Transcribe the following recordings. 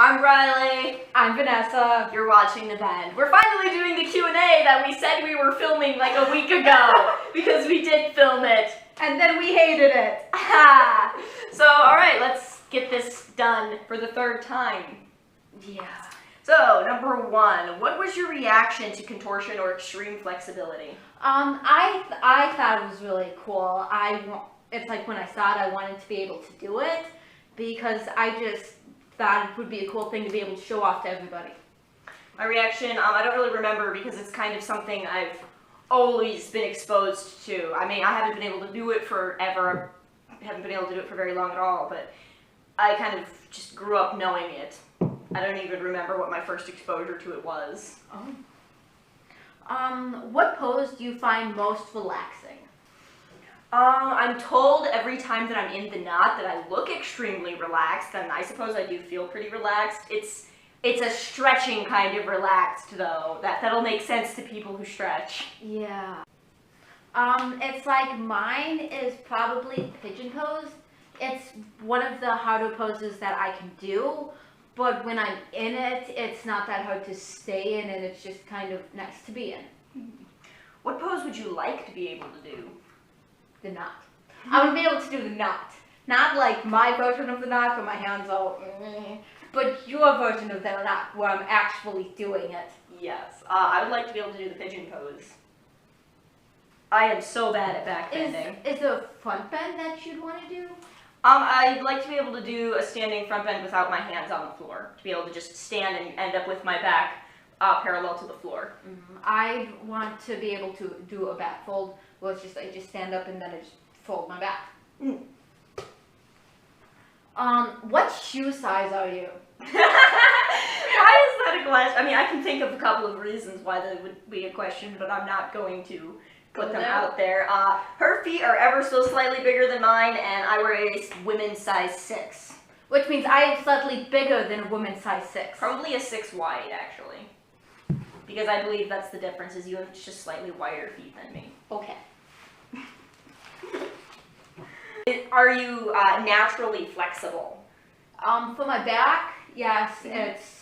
I'm Riley. I'm Vanessa. You're watching The Bend. We're finally doing the Q&A that we said we were filming like a week ago because we did film it. And then we hated it. So, alright, let's get this done for the third time. Yeah. So, number one, what was your reaction to contortion or extreme flexibility? I thought it was really cool. It's like when I saw it, I wanted to be able to do it because I just thought it would be a cool thing to be able to show off to everybody. My reaction, I don't really remember because it's kind of something I've always been exposed to. I mean, I haven't been able to do it forever. I haven't been able to do it for very long at all, but I kind of just grew up knowing it. I don't even remember what my first exposure to it was. What pose do you find most relaxing? I'm told every time that I'm in the knot that I look extremely relaxed, and I suppose I do feel pretty relaxed. It's a stretching kind of relaxed, though. That'll make sense to people who stretch. Yeah. It's like mine is probably pigeon pose. It's one of the harder poses that I can do, but when I'm in it, it's not that hard to stay in, and it's just kind of nice to be in. What pose would you like to be able to do? The knot. I would be able to do the knot. Not like my version of the knot where my hands all, but your version of the knot where I'm actually doing it. Yes, I would like to be able to do the pigeon pose. I am so bad at back bending. Is there a front bend that you'd want to do? I'd like to be able to do a standing front bend without my hands on the floor. To be able to just stand and end up with my back parallel to the floor. I want to be able to do a back fold where it's just I just stand up and then I just fold my back. What shoe size are you? Why is that a question? I mean, I can think of a couple of reasons why that would be a question, but I'm not going to put them out there. Her feet are ever so slightly bigger than mine, and I wear a women's size 6. Which means I am slightly bigger than a woman's size 6. Probably a 6 wide, actually. Because I believe that's the difference, is you have just slightly wider feet than me. Okay. Are you naturally flexible? For my back, yes,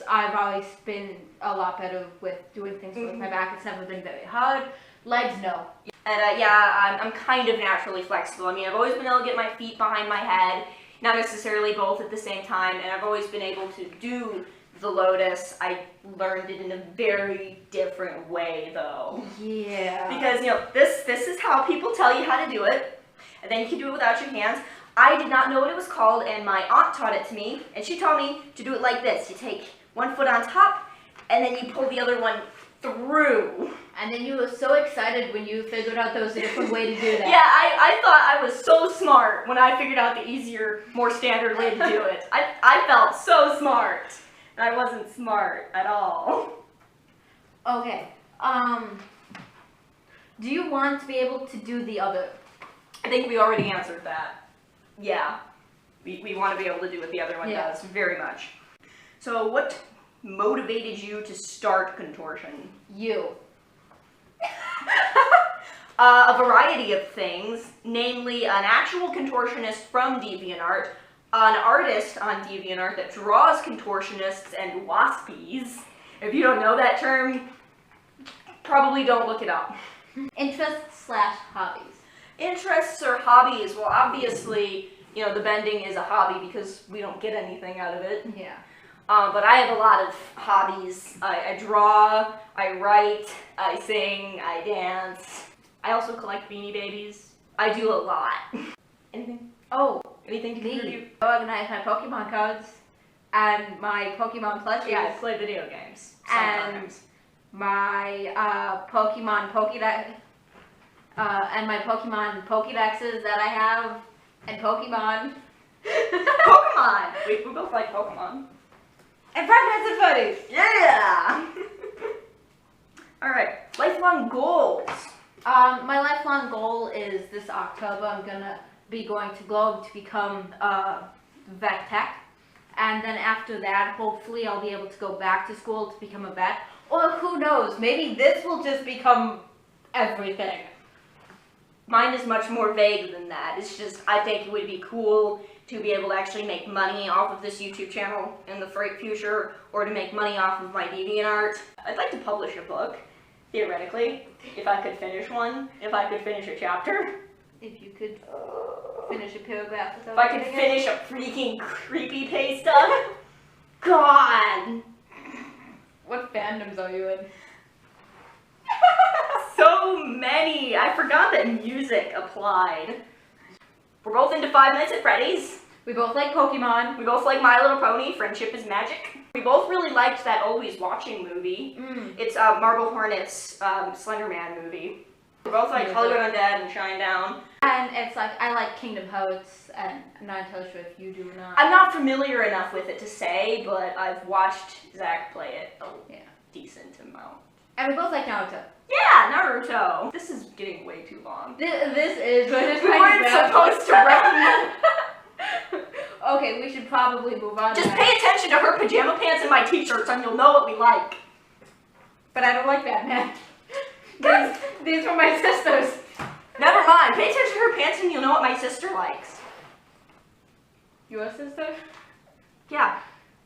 I've always been a lot better with doing things with my back. It's never been very hard. Legs, no. And yeah, I'm kind of naturally flexible. I mean, I've always been able to get my feet behind my head, not necessarily both at the same time, and I've always been able to do the lotus. I learned it in a very different way, though. Yeah. Because, this is how people tell you how to do it, and then you can do it without your hands. I did not know what it was called, and my aunt taught it to me, and she taught me to do it like this. You take one foot on top, and then you pull the other one through. And then you were so excited when you figured out there was a different way to do that. Yeah, I thought I was so smart when I figured out the easier, more standard way to do it. I felt so smart, and I wasn't smart at all. Okay, do you want to be able to do the other? I think we already answered that. Yeah, we want to be able to do what the other one does, very much. So what motivated you to start contortion? You. A variety of things, namely an actual contortionist from DeviantArt, an artist on DeviantArt that draws contortionists and waspies. If you don't know that term, probably don't look it up. Interests/hobbies. Interests or hobbies? Well, obviously, the bending is a hobby because we don't get anything out of it. Yeah. But I have a lot of hobbies. I draw, I write, I sing, I dance. I also collect Beanie Babies. I do a lot. Anything? Oh, Anything to contribute? I organize my Pokemon cards and my Pokemon plushies. Yeah, I play video games. And Sometimes. my Pokemon Pokédex, and my Pokemon Pokédexes that I have, and Pokemon. Pokemon! We both like Pokemon. And Five Nights at Freddy's. Yeah! Alright, lifelong goals. My lifelong goal is this October I'm gonna be going to Globe to become vet tech, and then after that hopefully I'll be able to go back to school to become a vet, or who knows, maybe this will just become everything. Mine is much more vague than that. It's just, I think it would be cool to be able to actually make money off of this YouTube channel in the future, or to make money off of my DeviantArt. I'd like to publish a book, theoretically, if I could finish one, if I could finish a chapter. If you could finish a paragraph without If I could finish a freaking creepypasta. God! What fandoms are you in? So many! I forgot that music applied. We're both into Five Nights at Freddy's. We both like Pokemon. We both like My Little Pony, Friendship is Magic. We both really liked that Always Watching movie. It's Marble Hornet's Slender Man movie. We both like Hollywood Undead and Shinedown. And it's like, I like Kingdom Hearts, and I'm not entirely sure if you do or not. I'm not familiar enough with it to say, but I've watched Zach play it a decent amount. And we both like Naruto. Yeah, Naruto. This is getting way too long. This is, but it's We weren't supposed to wrap. Okay, we should probably move on. Just pay attention to her pajama pants and my t-shirts and you'll know what we like. But I don't like Batman. These were my sisters. Never mind. Pay attention to her pants and you'll know what my sister likes. Your sister? Yeah,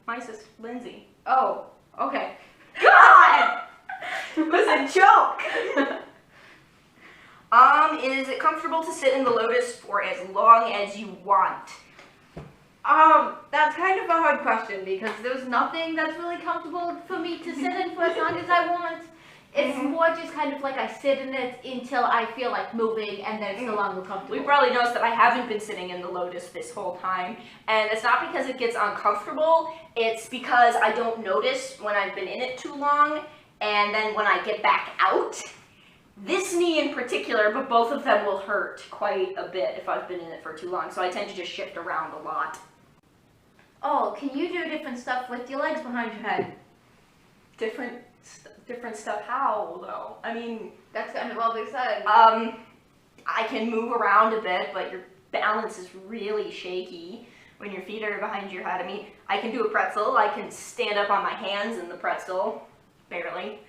my sister, Lindsay. Oh, okay. God! It was a joke! Is it comfortable to sit in the Lotus for as long as you want? That's kind of a hard question because there's nothing that's really comfortable for me to sit in for as long as I want. It's more just kind of like I sit in it until I feel like moving, and then it's no longer comfortable. We probably noticed that I haven't been sitting in the Lotus this whole time, and it's not because it gets uncomfortable, it's because I don't notice when I've been in it too long, and then when I get back out, this knee in particular, but both of them will hurt quite a bit if I've been in it for too long, so I tend to just shift around a lot. Oh, can you do different stuff with your legs behind your head? Different stuff how, though? I mean... That's kind of all they said. I can move around a bit, but your balance is really shaky when your feet are behind your head. I mean, I can do a pretzel. I can stand up on my hands in the pretzel. Barely.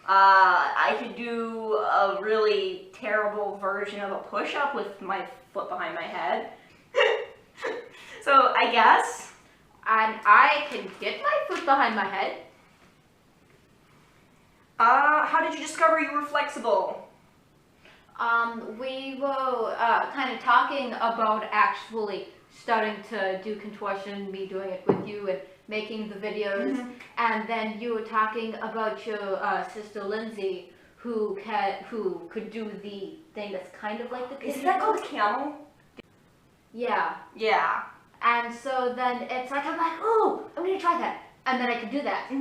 I could do a really terrible version of a push-up with my foot behind my head. So, I guess. And I can get my foot behind my head. How did you discover you were flexible? We were kind of talking about actually starting to do contortion, me doing it with you and making the videos, and then you were talking about your sister Lindsay, who could do the thing that's kind of like the. Is that called camel? Yeah. Yeah. And so then it's like I'm like, ooh, I'm gonna try that. And then I could do that.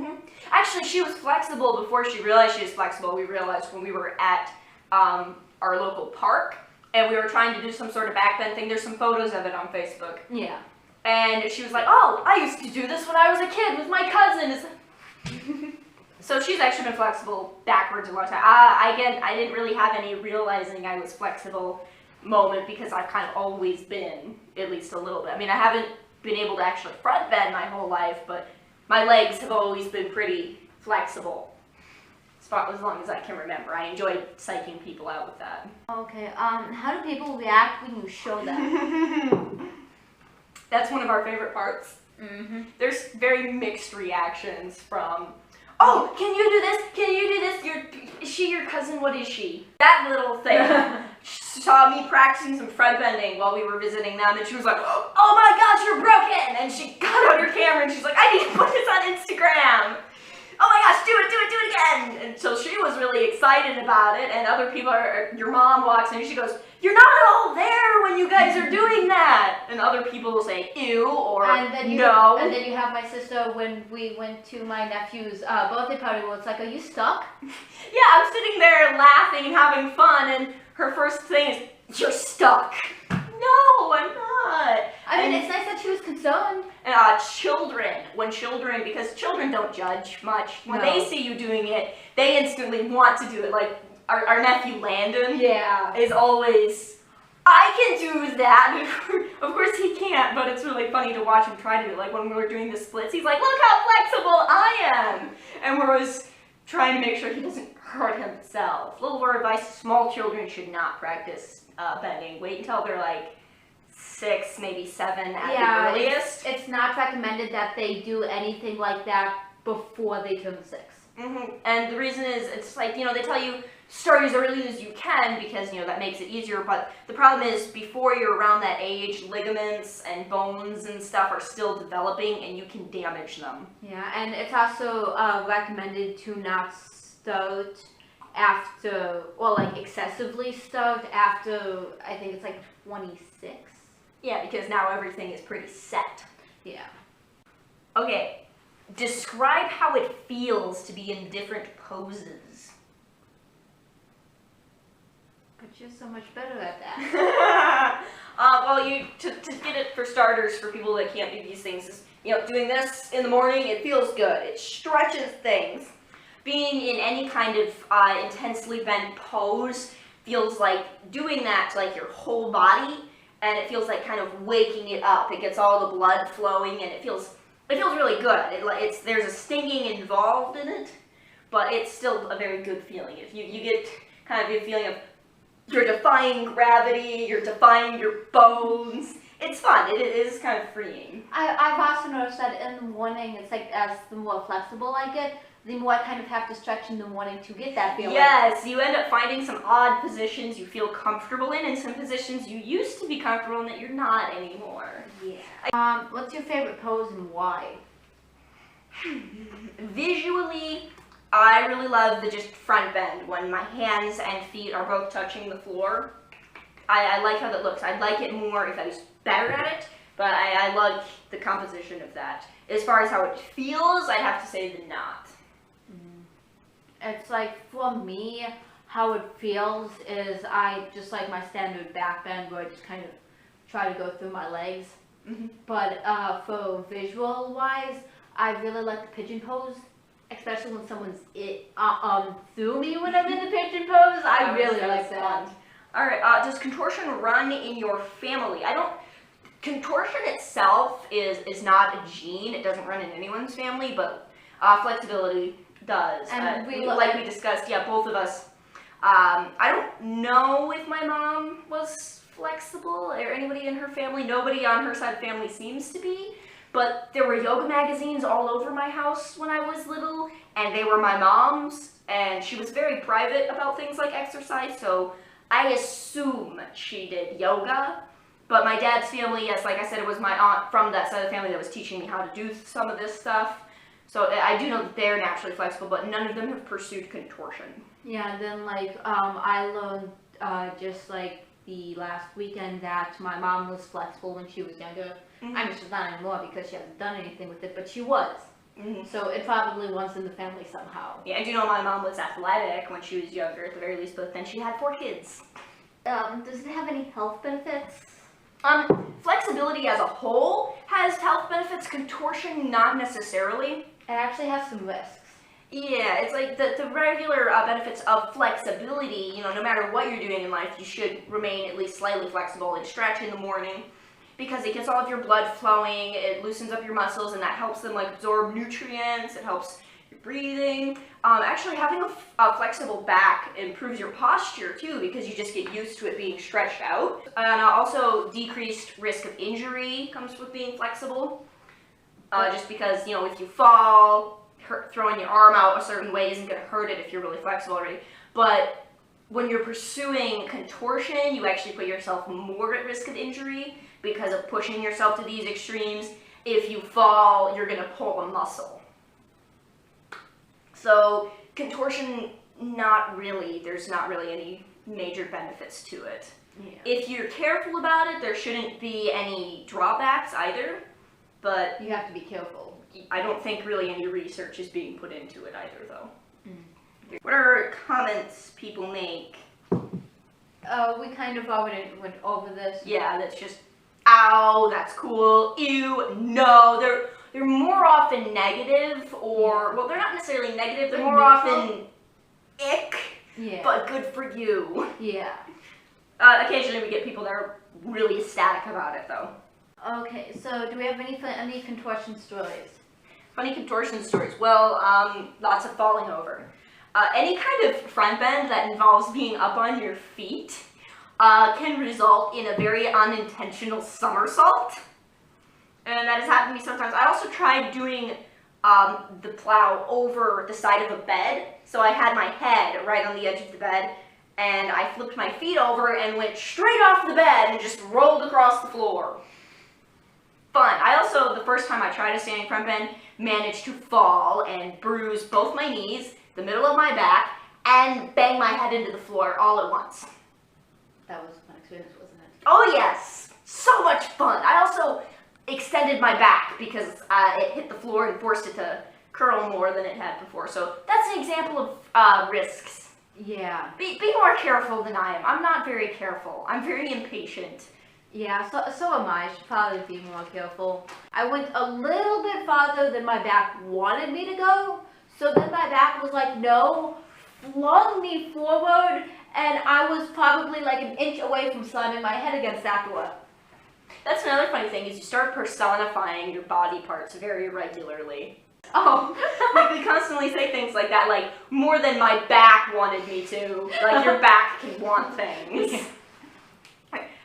Actually, she was flexible before she realized she was flexible. We realized when we were at our local park, and we were trying to do some sort of backbend thing. There's some photos of it on Facebook. Yeah. And she was like, oh, I used to do this when I was a kid with my cousin. So she's actually been flexible backwards a long time. I didn't really have any realizing I was flexible moment because I've kind of always been, at least a little bit. I mean, I haven't been able to actually front bend my whole life, but my legs have always been pretty flexible, as long as I can remember. I enjoyed psyching people out with that. Okay, how do people react when you show that? That's one of our favorite parts. There's very mixed reactions from, oh, can you do this? Can you do this? Is she your cousin? What is she? That little thing saw me practicing some front bending while we were visiting them, and she was like, oh my gosh, you're broken! And she got out her camera and she's like, I need to put this on Instagram! Oh my gosh, do it again! And so she was really excited about it, and other people your mom walks in and she goes, you're not all there when you guys are doing that! And other people will say, ew, or no. And then you have my sister when we went to my nephew's birthday party where it's like, are you stuck? Yeah, I'm sitting there laughing and having fun, and her first thing is, you're stuck. No, I'm not. I mean, it's nice that she was concerned. Children, because children don't judge much. When they see you doing it, they instantly want to do it. Like, our nephew Landon is always, I can do that. Of course he can't, but it's really funny to watch him try to do it. Like when we were doing the splits, he's like, look how flexible I am. And we're always trying to make sure he doesn't hurt himself. Little word of advice, small children should not practice bending. Wait until they're like 6, maybe 7 at Yeah, the earliest. It's not recommended that they do anything like that before they turn 6. And the reason is, it's like, they tell you start as early as you can because, that makes it easier. But the problem is before you're around that age, ligaments and bones and stuff are still developing and you can damage them. Yeah, and it's also recommended to not start after, or like excessively start after, I think it's like 26. Yeah, because now everything is pretty set. Yeah. Okay, describe how it feels to be in different poses. But you're so much better at that. Well, to get it for starters, for people that can't do these things, is, doing this in the morning, it feels good. It stretches things. Being in any kind of intensely bent pose feels like doing that to like your whole body, and it feels like kind of waking it up. It gets all the blood flowing, and it feels really good. There's a stinging involved in it, but it's still a very good feeling. If you get kind of a feeling of you're defying gravity, you're defying your bones. It's fun. It is kind of freeing. I've also noticed that in the morning, it's like as the more flexible I get, the more I kind of have to stretch in the morning to get that feeling. Yes, you end up finding some odd positions you feel comfortable in, and some positions you used to be comfortable in that you're not anymore. Yeah. What's your favorite pose and why? Visually, I really love the just front bend when my hands and feet are both touching the floor. I like how that looks. I'd like it more if I was better at it, but I like the composition of that. As far as how it feels, I'd have to say the knot. It's like, for me, how it feels is I just like my standard back bend where I just kind of try to go through my legs. But for visual wise, I really like the pigeon pose, especially when someone's through me when I'm in the pigeon pose. I really like that. Alright, does contortion run in your family? Contortion itself is not a gene. It doesn't run in anyone's family, but flexibility does. And like we discussed, yeah, both of us. I don't know if my mom was flexible or anybody in her family. Nobody on her side of the family seems to be. But there were yoga magazines all over my house when I was little, and they were my mom's, and she was very private about things like exercise, so I assume she did yoga. But my dad's family, yes, like I said, it was my aunt from that side of the family that was teaching me how to do some of this stuff. So I do know that they're naturally flexible, but none of them have pursued contortion. Yeah, and then like I learned just like the last weekend that my mom was flexible when she was younger. I mean, she's not anymore because she hasn't done anything with it, but she was. So it probably runs in the family somehow. Yeah, I do know my mom was athletic when she was younger, at the very least, but then she had 4 kids. Does it have any health benefits? Flexibility as a whole has health benefits. Contortion, not necessarily. It actually has some risks. Yeah, it's like the regular benefits of flexibility, no matter what you're doing in life, you should remain at least slightly flexible and stretch in the morning because it gets all of your blood flowing, it loosens up your muscles, and that helps them like absorb nutrients, it helps your breathing. Actually, having a flexible back improves your posture too because you just get used to it being stretched out. And also decreased risk of injury comes with being flexible. Just because, if you fall, throwing your arm out a certain way isn't going to hurt it if you're really flexible already. But when you're pursuing contortion, you actually put yourself more at risk of injury because of pushing yourself to these extremes. If you fall, you're going to pull a muscle. So contortion, there's not really any major benefits to it. Yeah. If you're careful about it, there shouldn't be any drawbacks either. But You have to be careful. I don't think really any research is being put into it either, though. What are comments people make? We kind of already went over this. Yeah, that's just, ow, that's cool, ew, no. They're more often negative, or, well, they're not necessarily negative, they're more often ick, but good for you. Yeah. Occasionally we get people that are really ecstatic about it, though. Okay, so do we have any contortion stories? Funny contortion stories. Well, lots of falling over. Any kind of front bend that involves being up on your feet can result in a very unintentional somersault. And that has happened to me sometimes. I also tried doing the plow over the side of a bed. So I had my head right on the edge of the bed, and I flipped my feet over and went straight off the bed and just rolled across the floor. Fun. I also, the first time I tried a standing front bend, managed to fall and bruise both my knees, the middle of my back, and bang my head into the floor all at once. That was a fun experience, wasn't it? Oh yes! So much fun! I also extended my back because it hit the floor and forced it to curl more than it had before. So that's an example of risks. Yeah. Be more careful than I am. I'm not very careful. I'm very impatient. Yeah, so am I. I should probably be more careful. I went a little bit farther than my back wanted me to go, so then my back was like, no, flung me forward, and I was probably like an inch away from slamming my head against that door. That's another funny thing, is you start personifying your body parts very regularly. Oh. Like, we constantly say things like that, like, more than my back wanted me to. Like, your back can want things.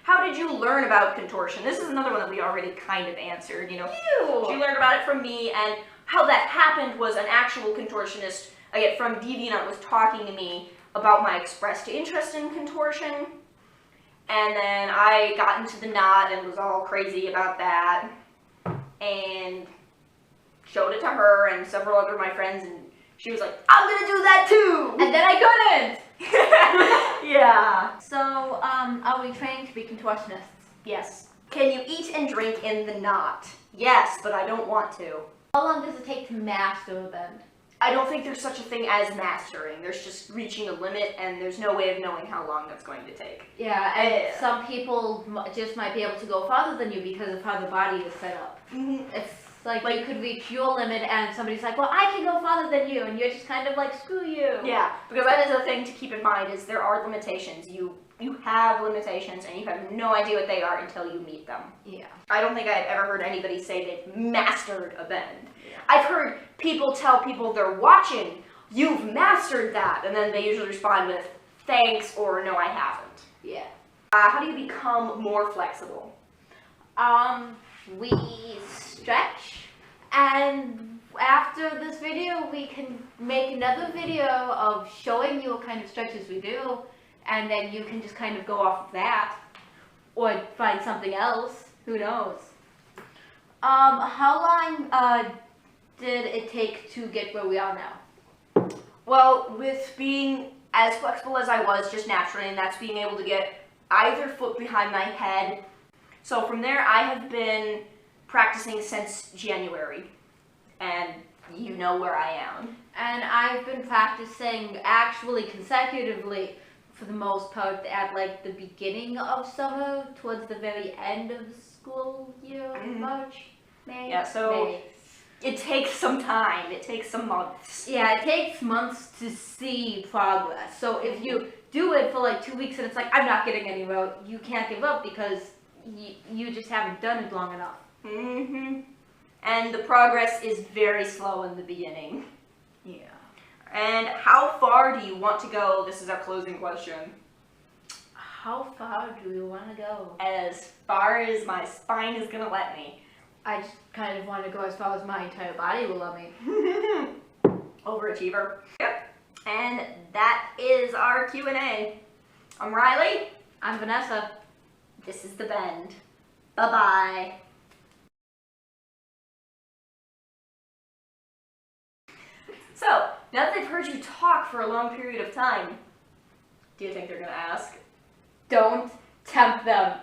How did you learn about contortion? This is another one that we already kind of answered, you know. You learned about it from me, and how that happened was an actual contortionist, again, from DeviantArt, was talking to me about my expressed interest in contortion. And then I got into the knot and was all crazy about that, and showed it to her and several other of my friends, and she was like, I'm gonna do that too! And then I couldn't! Yeah. So, are we training to be contortionists? Yes. Can you eat and drink in the knot? Yes, but I don't want to. How long does it take to master a bend? I don't think there's such a thing as mastering. There's just reaching a limit, and there's no way of knowing how long that's going to take. Yeah, and some people just might be able to go farther than you because of how the body is set up. Mm-hmm. It's like you could reach your limit and somebody's like, well, I can go farther than you, and you're just kind of like, screw you. Yeah, because that is a thing to keep in mind, is there are limitations. You have limitations, and you have no idea what they are until you meet them. Yeah. I don't think I've ever heard anybody say they've mastered a bend. Yeah. I've heard people tell people they're watching, you've mastered that, and then they usually respond with, thanks, or no, I haven't. Yeah. How do you become more flexible? We stretch, and after this video, we can make another video of showing you what kind of stretches we do, and then you can just kind of go off of that, or find something else. Who knows? How long did it take to get where we are now? Well, with being as flexible as I was just naturally, and that's being able to get either foot behind my head. So from there, I have been practicing since January, and you know where I am. And I've been practicing actually consecutively for the most part at like the beginning of summer, towards the very end of the school year, March, May. Yeah, so May. it takes some time. It takes some months. Yeah, it takes months to see progress. So if you do it for like 2 weeks and it's like, I'm not getting anywhere, you can't give up because you just haven't done it long enough. Mm-hmm. And the progress is very slow in the beginning. Yeah. And how far do you want to go? This is our closing question. How far do we want to go? As far as my spine is gonna let me. I just kind of want to go as far as my entire body will let me. Overachiever. Yep. And that is our Q&A. I'm Riley. I'm Vanessa. This is The Bend. Bye-bye. So, now that they've heard you talk for a long period of time, do you think they're gonna ask? Don't tempt them.